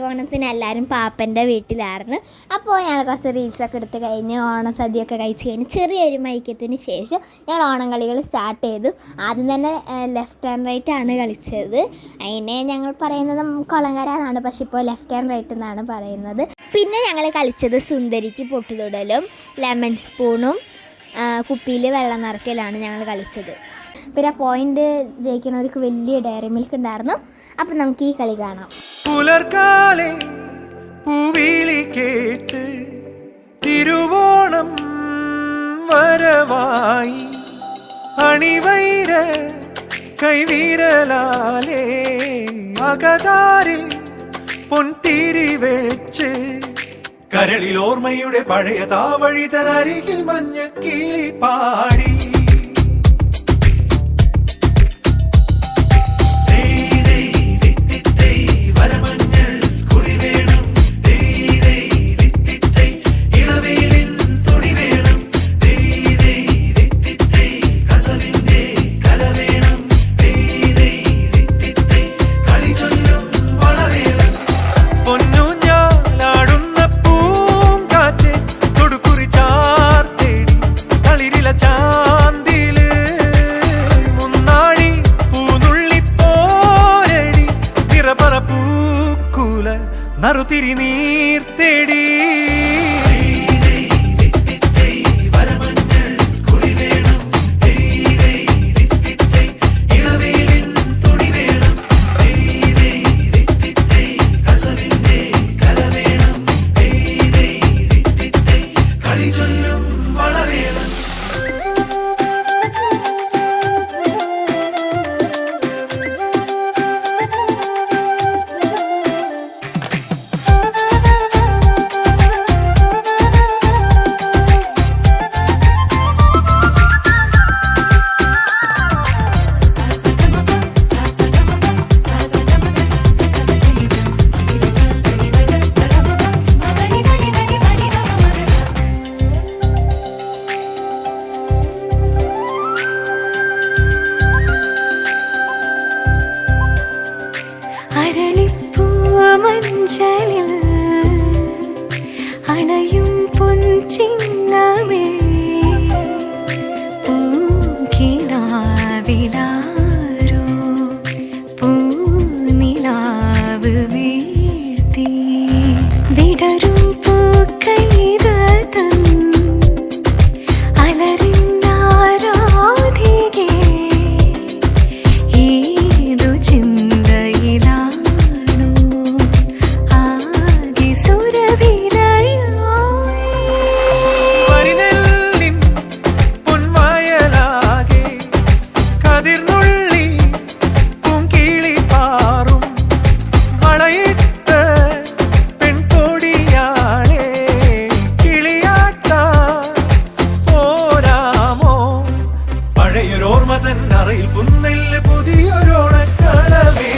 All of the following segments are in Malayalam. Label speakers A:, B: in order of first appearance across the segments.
A: തിരുവോണത്തിന് എല്ലാവരും പാപ്പൻ്റെ വീട്ടിലായിരുന്നു. അപ്പോൾ ഞങ്ങൾ കുറച്ച് റീൽസൊക്കെ എടുത്ത് കഴിഞ്ഞ് ഓണസദ്യയൊക്കെ കഴിച്ച് കഴിഞ്ഞ് ചെറിയൊരു മയക്കത്തിന് ശേഷം ഞങ്ങൾ ഓണം കളികൾ സ്റ്റാർട്ട് ചെയ്തു. ആദ്യം തന്നെ ലെഫ്റ്റ് ആൻഡ് റൈറ്റ് ആണ് കളിച്ചത്. അതിനെ ഞങ്ങൾ പറയുന്നത് കുളങ്കര എന്നാണ്, പക്ഷെ ഇപ്പോൾ ലെഫ്റ്റ് ആൻഡ് റൈറ്റ് എന്നാണ് പറയുന്നത്. പിന്നെ ഞങ്ങൾ കളിച്ചത് സുന്ദരിക്ക് പൊട്ടുതൊടലും ലെമൺ സ്പൂണും കുപ്പിയിൽ വെള്ളം നിറയ്ക്കലാണ് ഞങ്ങൾ കളിച്ചത്. പിന്നെ പോയിന്റ് ജയിക്കുന്നവർക്ക് വലിയ ഡയറി മിൽക്ക് ഉണ്ടായിരുന്നു. അപ്പം നമുക്ക് ഈ കളി കാണാം.
B: പുലർക്കാലെ പൂവിളി കേട്ട് തിരുവോണം വരവായി അണിവൈര കൈവിരലാലേ അകതാരിൽ പൊൻതിരി വെച്ച് കരളിൽ ഓർമ്മയുടെ പഴയ താവഴി തനരികിൽ മഞ്ഞ കിളി പാടി നറുതിരി നീർ തേടി
C: മഞ്ചലിൽ അണയും പൊൻചിങ്ങമേ പൂക്കിനാവിലാരോ പൂനിലാവ് വീഴ്ത്തി വിടരും പൂക്കൈതൻ അലറിനാരാധികേ ഏതു ചിന്തയിലാ
B: ിൽ പുന്നെല്ല് പുതിയൊരോണക്കളമേ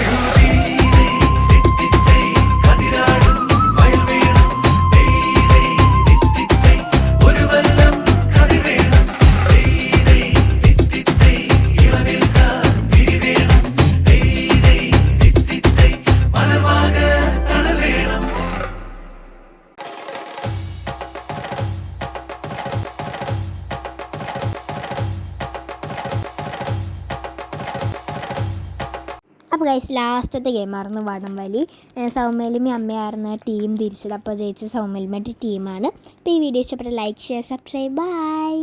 A: അപ്പോൾ ഗൈസ് ലാസ്റ്റത്തെ ഗെയിമായിരുന്നു വടംവലി. സൗമ്യലിമി അമ്മയായിരുന്നു ടീം തിരിച്ചത്. അപ്പോൾ ജയിച്ച സൗമ്യലിമയുടെ ടീമാണ്. അപ്പോൾ ഈ വീഡിയോ ഇഷ്ടപ്പെട്ട ലൈക്ക് ഷെയർ സബ്സ്ക്രൈബ് ബൈ.